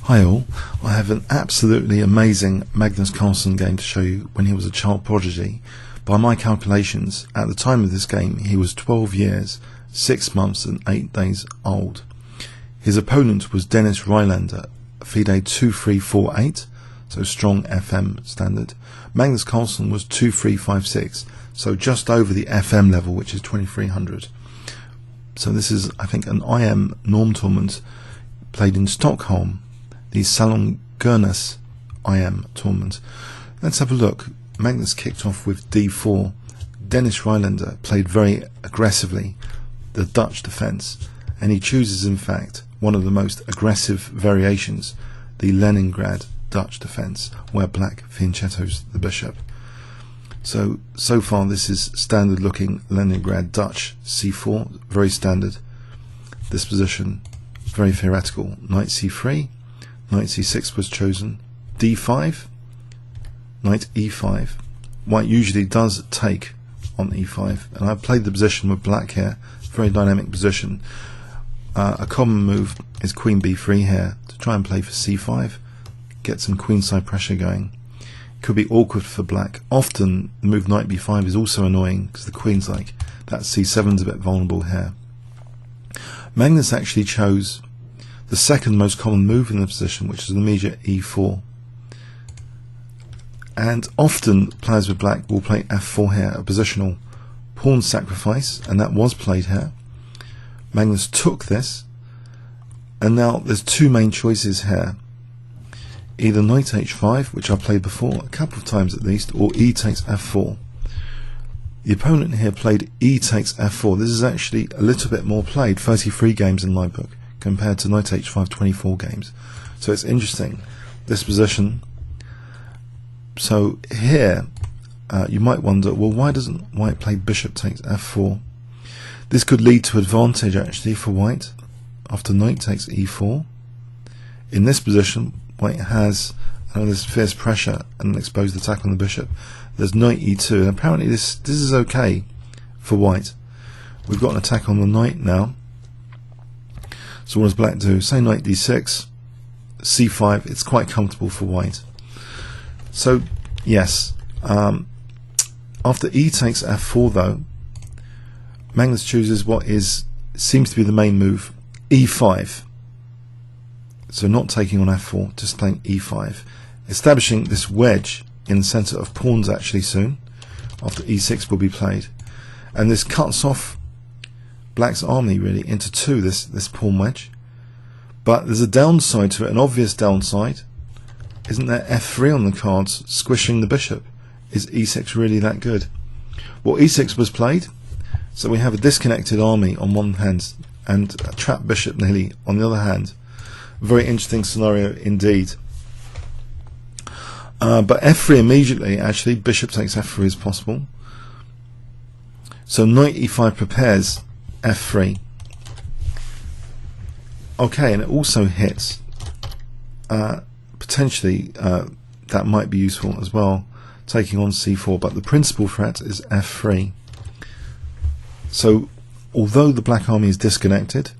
Hi all, I have an absolutely amazing Magnus Carlsen game to show you when he was a child prodigy. By my calculations, at the time of this game he was 12 years, 6 months and 8 days old. His opponent was Dennis Rylander, FIDE 2348, so strong FM standard. Magnus Carlsen was 2356, so just over the FM level, which is 2300. So this is, I think, an IM norm tournament played in Stockholm, the Salongernes IM tournament. Let's have a look. Magnus kicked off with d4. Dennis Rylander played very aggressively the Dutch defence, and he chooses, in fact, one of the most aggressive variations, the Leningrad Dutch defence, where black fianchettos the bishop. So far this is standard looking Leningrad Dutch c4, very standard. This position, very theoretical. Knight c3, knight c6 was chosen, d5, knight e5. White usually does take on e5, and I've played the position with black here, very dynamic position. A common move is queen b3 here to try and play for c5, get some queenside pressure going. Could be awkward for black. Often the move knight b5 is also annoying because the queen's like, that c7's a bit vulnerable here. Magnus actually chose the second most common move in the position, which is an immediate e4. And often players with black will play f4 here, a positional pawn sacrifice, and that was played here. Magnus took this, and now there's two main choices here. Either knight h5, which I played before a couple of times at least, or e takes f4. The opponent here played e takes f4. This is actually a little bit more played, 33 games in my book, compared to knight h5, 24 games. So it's interesting, this position. So here, you might wonder, well, why doesn't white play bishop takes f4? This could lead to advantage actually for white after knight takes e4. In this position, white has this fierce pressure and an exposed attack on the bishop. There's knight e2, and apparently this is okay for white. We've got an attack on the knight now. So what does black do? Say knight d6, c5. It's quite comfortable for white. So yes, after e takes f4 though, Magnus chooses what seems to be the main move, e5. So not taking on f4, just playing e5, establishing this wedge in the centre of pawns actually soon, after e6 will be played. And this cuts off black's army really into two, this pawn wedge. But there's a downside to it, an obvious downside. Isn't there f3 on the cards, squishing the bishop? Is e6 really that good? Well, e6 was played, so we have a disconnected army on one hand, and a trapped bishop nearly on the other hand. Very interesting scenario indeed. But f3 immediately, actually, bishop takes f3 is possible. So knight e5 prepares f3. Okay, and it also hits. Potentially, that might be useful as well, taking on c4, but the principal threat is f3. So, although the black army is disconnected,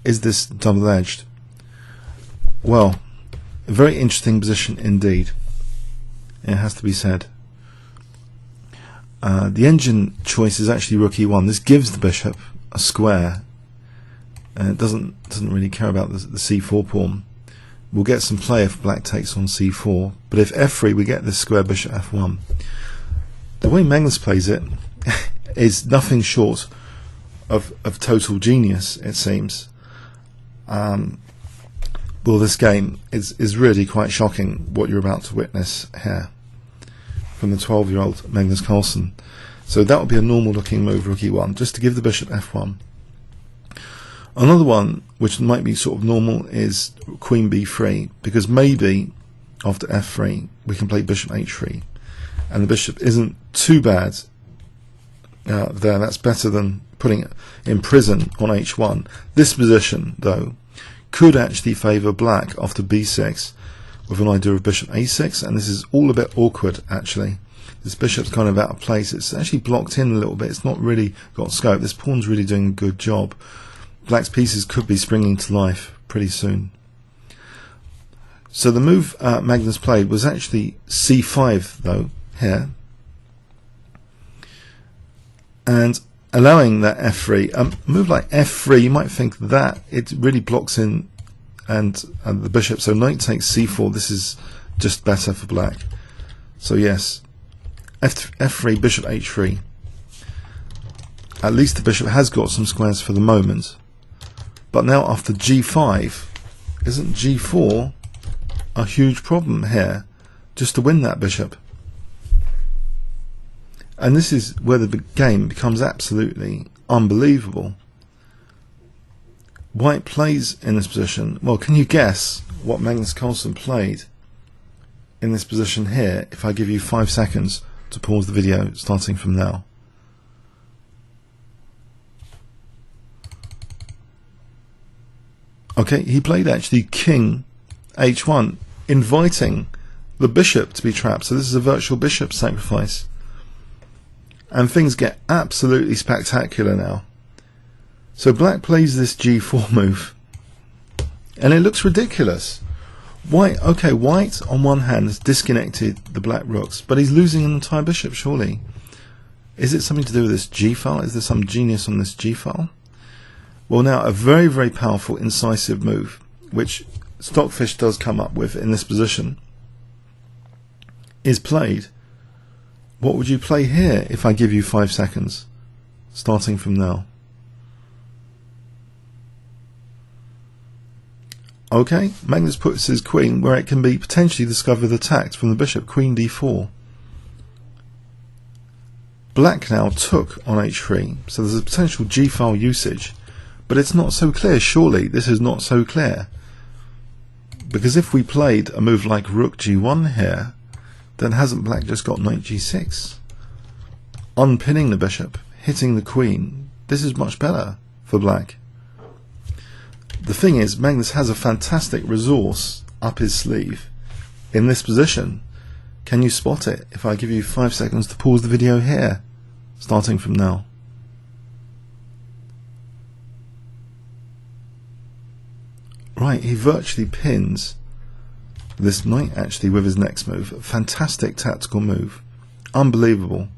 is this double-edged? Well, a very interesting position indeed, it has to be said. The engine choice is actually rook e1. This gives the bishop a square, and it doesn't really care about the c4 pawn. We'll get some play if black takes on c4, but if f3 we get this square bishop f1. The way Magnus plays it is nothing short of total genius, it seems. Well, this game is really quite shocking, what you're about to witness here from the 12-year-old Magnus Carlsen. So that would be a normal looking move, rook e1, just to give the bishop f1. Another one which might be sort of normal is queen b3, because maybe after f3 we can play bishop h3, and the bishop isn't too bad there. That's better than putting it in prison on h1. This position though could actually favour black after b6 with an idea of bishop a6, and this is all a bit awkward actually. This bishop's kind of out of place. It's actually blocked in a little bit. It's not really got scope. This pawn's really doing a good job. Black's pieces could be springing to life pretty soon. So the move Magnus played was actually c5 though here, and allowing that f3. A move like f3, you might think that it really blocks in and the bishop. So knight takes c4. This is just better for black. So yes, f3, bishop h3. At least the bishop has got some squares for the moment. But now after g5, isn't g4 a huge problem here, just to win that bishop? And this is where the game becomes absolutely unbelievable. White plays in this position. Well, can you guess what Magnus Carlsen played in this position here if I give you 5 seconds to pause the video starting from now? Okay, he played actually king h1, inviting the bishop to be trapped. So this is a virtual bishop sacrifice. And things get absolutely spectacular now. So black plays this g4 move, and it looks ridiculous. White on one hand has disconnected the black rooks, but he's losing an entire bishop, surely. Is it something to do with this g file? Is there some genius on this g file? Well, now a very, very powerful incisive move, which Stockfish does come up with in this position, is played. What would you play here if I give you 5 seconds, starting from now? Okay, Magnus puts his queen where it can be potentially discovered attacked from the bishop, queen d4. Black now took on h3, so there's a potential g-file usage, but it's not so clear. Surely this is not so clear, because if we played a move like rook g1 here, then hasn't black just got knight g6, unpinning the bishop, hitting the queen? This is much better for black. The thing is, Magnus has a fantastic resource up his sleeve in this position. Can you spot it if I give you 5 seconds to pause the video here, starting from now? Right, he virtually pins this knight actually with his next move. Fantastic tactical move. Unbelievable.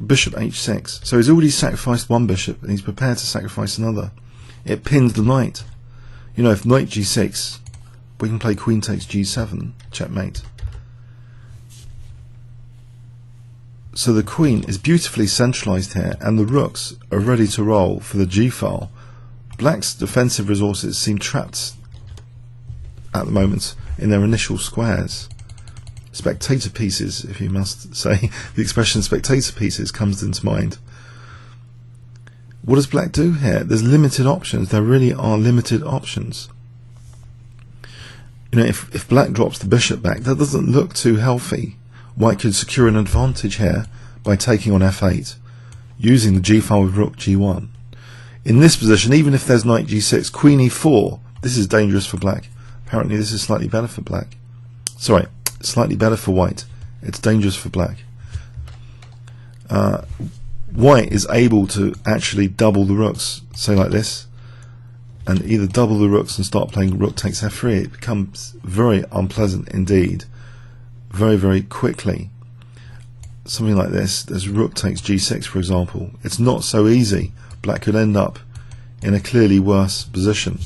Bishop h6. So he's already sacrificed one bishop and he's prepared to sacrifice another. It pins the knight. You know, if knight g6, we can play queen takes g7, checkmate. So the queen is beautifully centralized here, and the rooks are ready to roll for the g-file. Black's defensive resources seem trapped at the moment in their initial squares. Spectator pieces, if you must say. The expression spectator pieces comes into mind. What does black do here? There's limited options. There really are limited options. You know, if black drops the bishop back, that doesn't look too healthy. White could secure an advantage here by taking on f8, using the g-file with rook g1. In this position, even if there's knight g6, queen e4, this is dangerous for black. Apparently this is slightly better for black. Sorry, slightly better for white. It's dangerous for black. White is able to actually double the rooks, say like this, and either double the rooks and start playing rook takes f3. It becomes very unpleasant indeed, very, very quickly. Something like this, there's rook takes g6 for example. It's not so easy. Black could end up in a clearly worse position.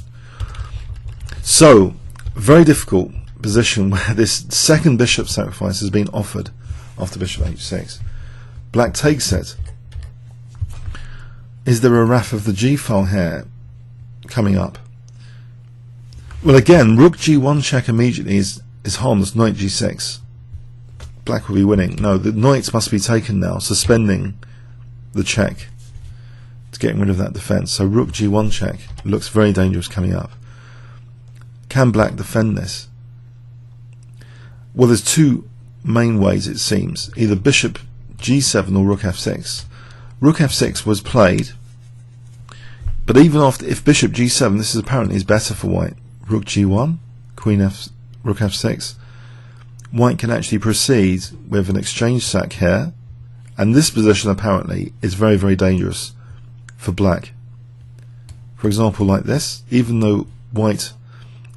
So, very difficult position where this second bishop sacrifice has been offered after bishop h6. Black takes it. Is there a wrath of the g-file here coming up? Well, again, rook g1 check immediately is harmless. Knight g6. Black will be winning. No, the knights must be taken now, suspending the check to getting rid of that defense. So rook g1 check looks very dangerous coming up. Can black defend this? Well, there's two main ways it seems. Either bishop g7 or rook f6. Rook f6 was played, but even after, if bishop g7, this is apparently is better for white. Rook g1, rook f6. White can actually proceed with an exchange sack here, and this position apparently is very, very dangerous for black. For example, like this, even though white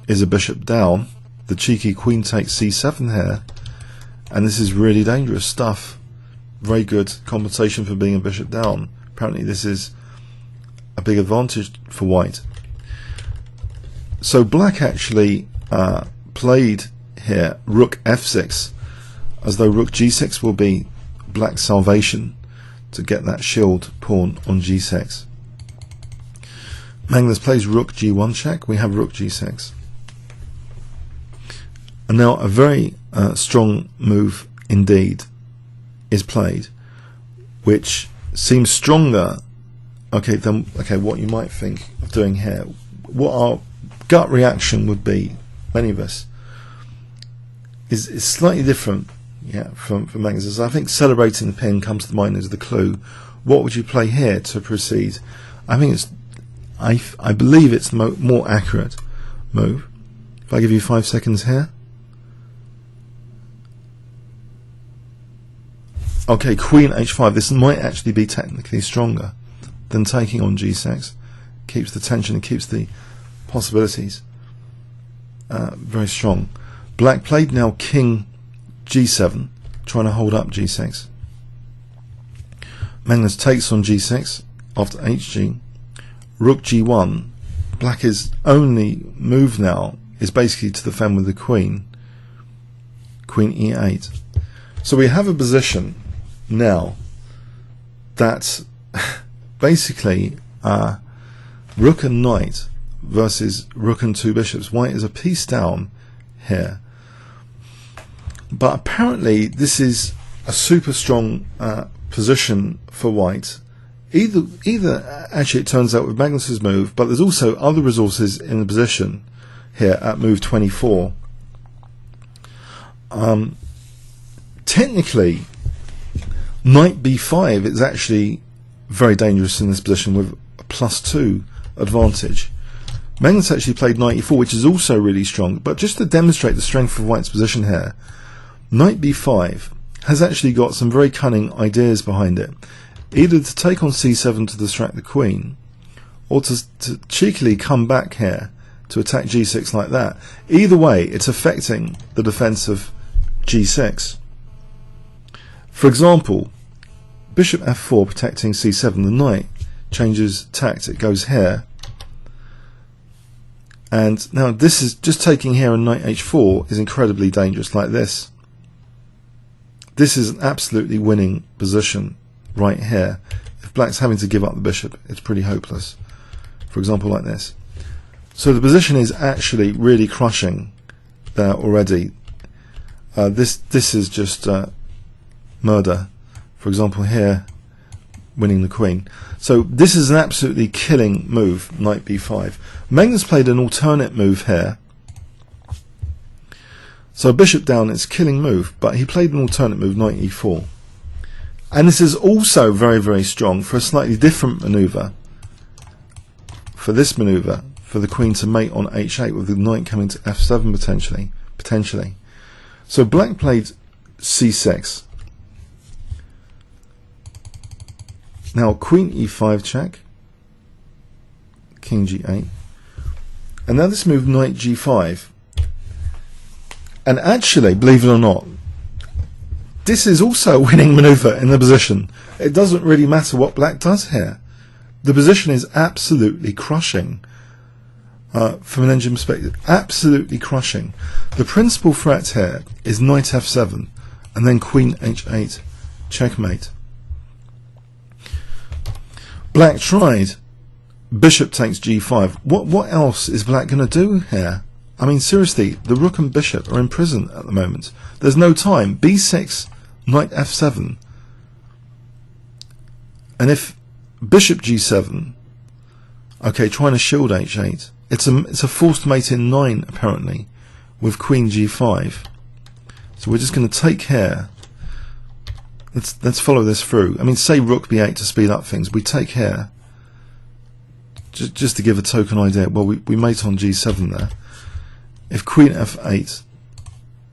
is a bishop down, the cheeky queen takes c7 here, and this is really dangerous stuff. Very good compensation for being a bishop down. Apparently this is a big advantage for white. So black actually played here rook f6, as though rook g6 will be black's salvation to get that shield pawn on g6. Magnus plays rook g1 check. We have rook g6. And now a very strong move indeed is played, which seems stronger than what you might think of doing here. What our gut reaction would be, many of us, is slightly different from Magnus. I think celebrating the pin comes to mind as the clue. What would you play here to proceed? I think I believe it's the more accurate move. If I give you 5 seconds here. Okay, queen h5. This might actually be technically stronger than taking on g6. Keeps the tension and keeps the possibilities very strong. Black played now king g7, trying to hold up g6. Magnus takes on g6 after hg. Rook g1. Black's only move now is basically to defend with the queen. Queen e8. So we have a position now that basically rook and knight versus rook and two bishops. White is a piece down here, but apparently this is a super strong position for white. Either actually it turns out with Magnus's move, but there's also other resources in the position here at move 24. Technically, knight b5 is actually very dangerous in this position with a +2 advantage. Magnus actually played knight e4, which is also really strong, but just to demonstrate the strength of white's position here, knight b5 has actually got some very cunning ideas behind it, either to take on c7 to distract the queen, or to cheekily come back here to attack g6 like that. Either way, it's affecting the defense of g6. For example, bishop f4 protecting c7, the knight changes tact, it goes here, and now this is just taking here, and knight h4 is incredibly dangerous like this. This is an absolutely winning position right here. If black's having to give up the bishop, it's pretty hopeless. For example, like this. So the position is actually really crushing there already. This is just murder. For example, here, winning the queen. So this is an absolutely killing move, knight b5. Magnus played an alternate move here. So bishop down, it's a killing move, but he played an alternate move, knight e4. And this is also very, very strong for a slightly different manoeuvre. For this manoeuvre, for the queen to mate on h8 with the knight coming to f7 potentially. So black played c6. Now queen e5 check, king g8, and now this move knight g5. And actually, believe it or not, this is also a winning manoeuvre in the position. It doesn't really matter what black does here. The position is absolutely crushing from an endgame perspective. Absolutely crushing. The principal threat here is knight f7 and then queen h8 checkmate. Black tried bishop takes g5. What else is black going to do here? I mean, seriously, the rook and bishop are in prison at the moment. There's no time. b6, knight f7. And if bishop g7, okay, trying to shield h8, it's a forced mate in 9 apparently, with queen g5. So we're just going to take here. Let's follow this through. I mean, say rook b8 to speed up things. We take here, just to give a token idea. Well, we mate on g7 there. If queen f8,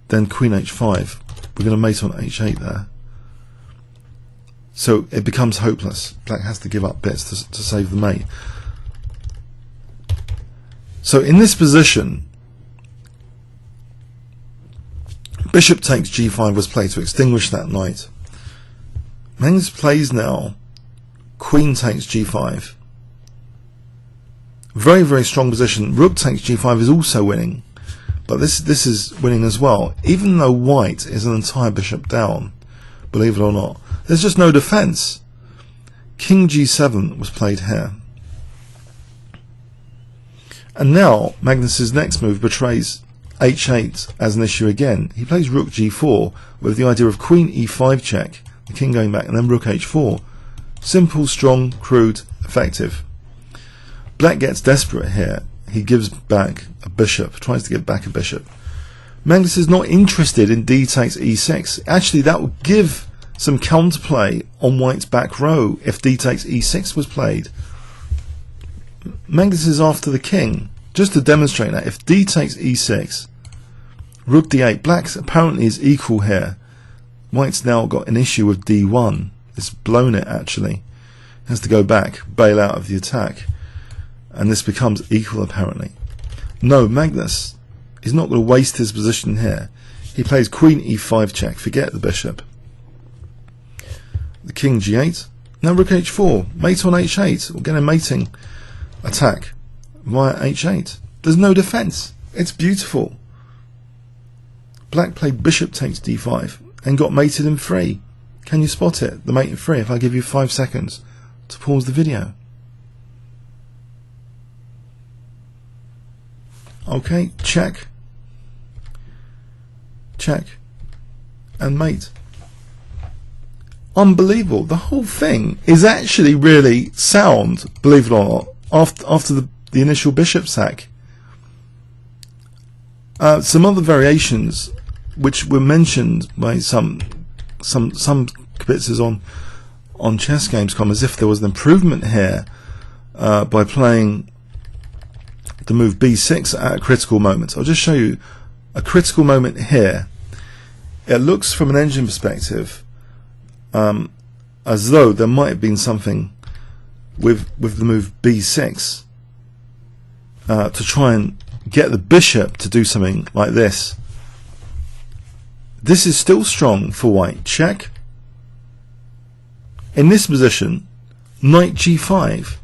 then queen h5, we're going to mate on h8 there. So it becomes hopeless. Black has to give up bits to save the mate. So in this position, Bishop takes g5 was played to extinguish that knight. Magnus plays now queen takes g5. Very, very strong position. Rook takes g5 is also winning, but this is winning as well, even though white is an entire bishop down, believe it or not. There's just no defense. King g7 was played here. And now Magnus's next move betrays h8 as an issue again. He plays rook g4 with the idea of queen e5 check, the king going back, and then rook h4. Simple, strong, crude, effective. Black gets desperate here. He gives back a bishop, tries to get back a bishop. Magnus is not interested in d takes e6. Actually, that would give some counterplay on white's back row if d takes e6 was played. Magnus is after the king. Just to demonstrate that, if d takes e6, rook d8, black's apparently is equal here. White's now got an issue with d1. It's blown it actually. Has to go back, bail out of the attack. And this becomes equal apparently. No, Magnus is not going to waste his position here. He plays queen e5 check, forget the bishop. The king g8, now rook h4, mate on h8, we'll get a mating attack via h8. There's no defense, it's beautiful. Black played bishop takes d5 and got mated in 3. Can you spot it, the mate in 3, if I give you 5 seconds to pause the video? Okay, check, check, and mate. Unbelievable. The whole thing is actually really sound, believe it or not, after the initial bishop sack. Some other variations which were mentioned by some kibitzers on chess.com as if there was an improvement here by playing the move b6 at a critical moment. I'll just show you a critical moment here. It looks from an engine perspective as though there might have been something with the move b6 to try and get the bishop to do something like this. This is still strong for white. Check. In this position, knight g5.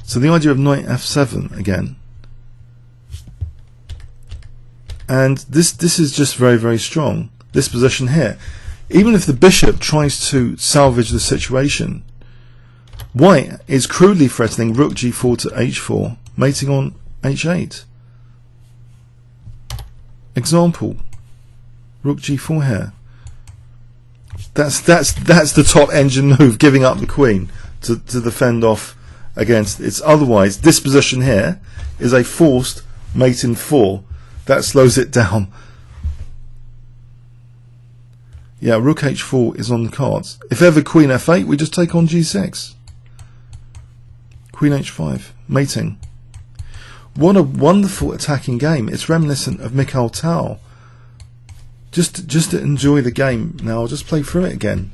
So the idea of knight f7 again. And this is just very, very strong. This position here. Even if the bishop tries to salvage the situation, white is crudely threatening rook g4 to h4, mating on h8. Example, rook g4 here. That's the top engine move, giving up the queen to defend off against. It's otherwise this position here is a forced mate in 4 that slows it down. Yeah, rook h4 is on the cards. If ever queen f8, we just take on g6. Queen h5, mating. What a wonderful attacking game. It's reminiscent of Mikhail Tal. Just to enjoy the game. Now I'll just play through it again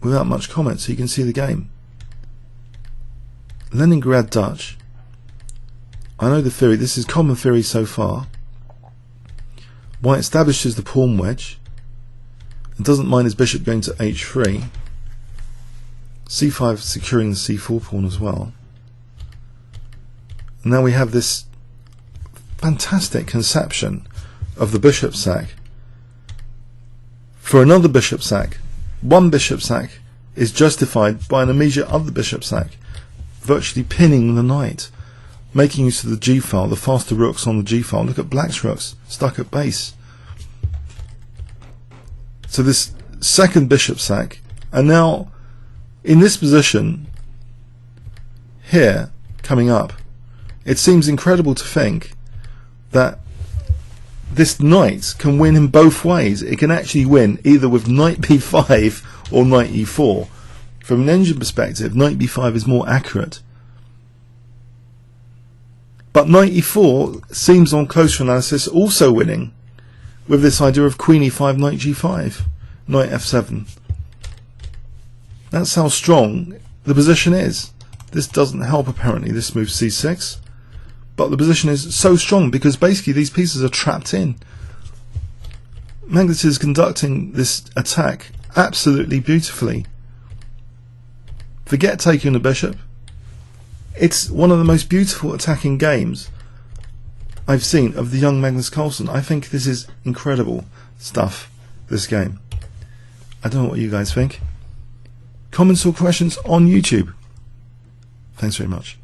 without much comment so you can see the game. Leningrad Dutch. I know the theory. This is common theory so far. White establishes the pawn wedge and doesn't mind his bishop going to h3. c5 securing the c4 pawn as well. And now we have this fantastic conception of the bishop sack. For another bishop sack, one bishop sack is justified by an immediate other bishop sack, virtually pinning the knight, making use of the g file, the faster rooks on the g file. Look at black's rooks stuck at base. So this second bishop sack, and now in this position here coming up, it seems incredible to think that this knight can win in both ways. It can actually win either with knight b5 or knight e4. From an engine perspective, knight b5 is more accurate. But knight e4 seems on closer analysis also winning with this idea of queen e5, knight g5, knight f7. That's how strong the position is. This doesn't help apparently, this move c6. But the position is so strong because basically these pieces are trapped in. Magnus is conducting this attack absolutely beautifully. Forget taking the bishop. It's one of the most beautiful attacking games I've seen of the young Magnus Carlsen. I think this is incredible stuff, this game. I don't know what you guys think. Comments or questions on YouTube. Thanks very much.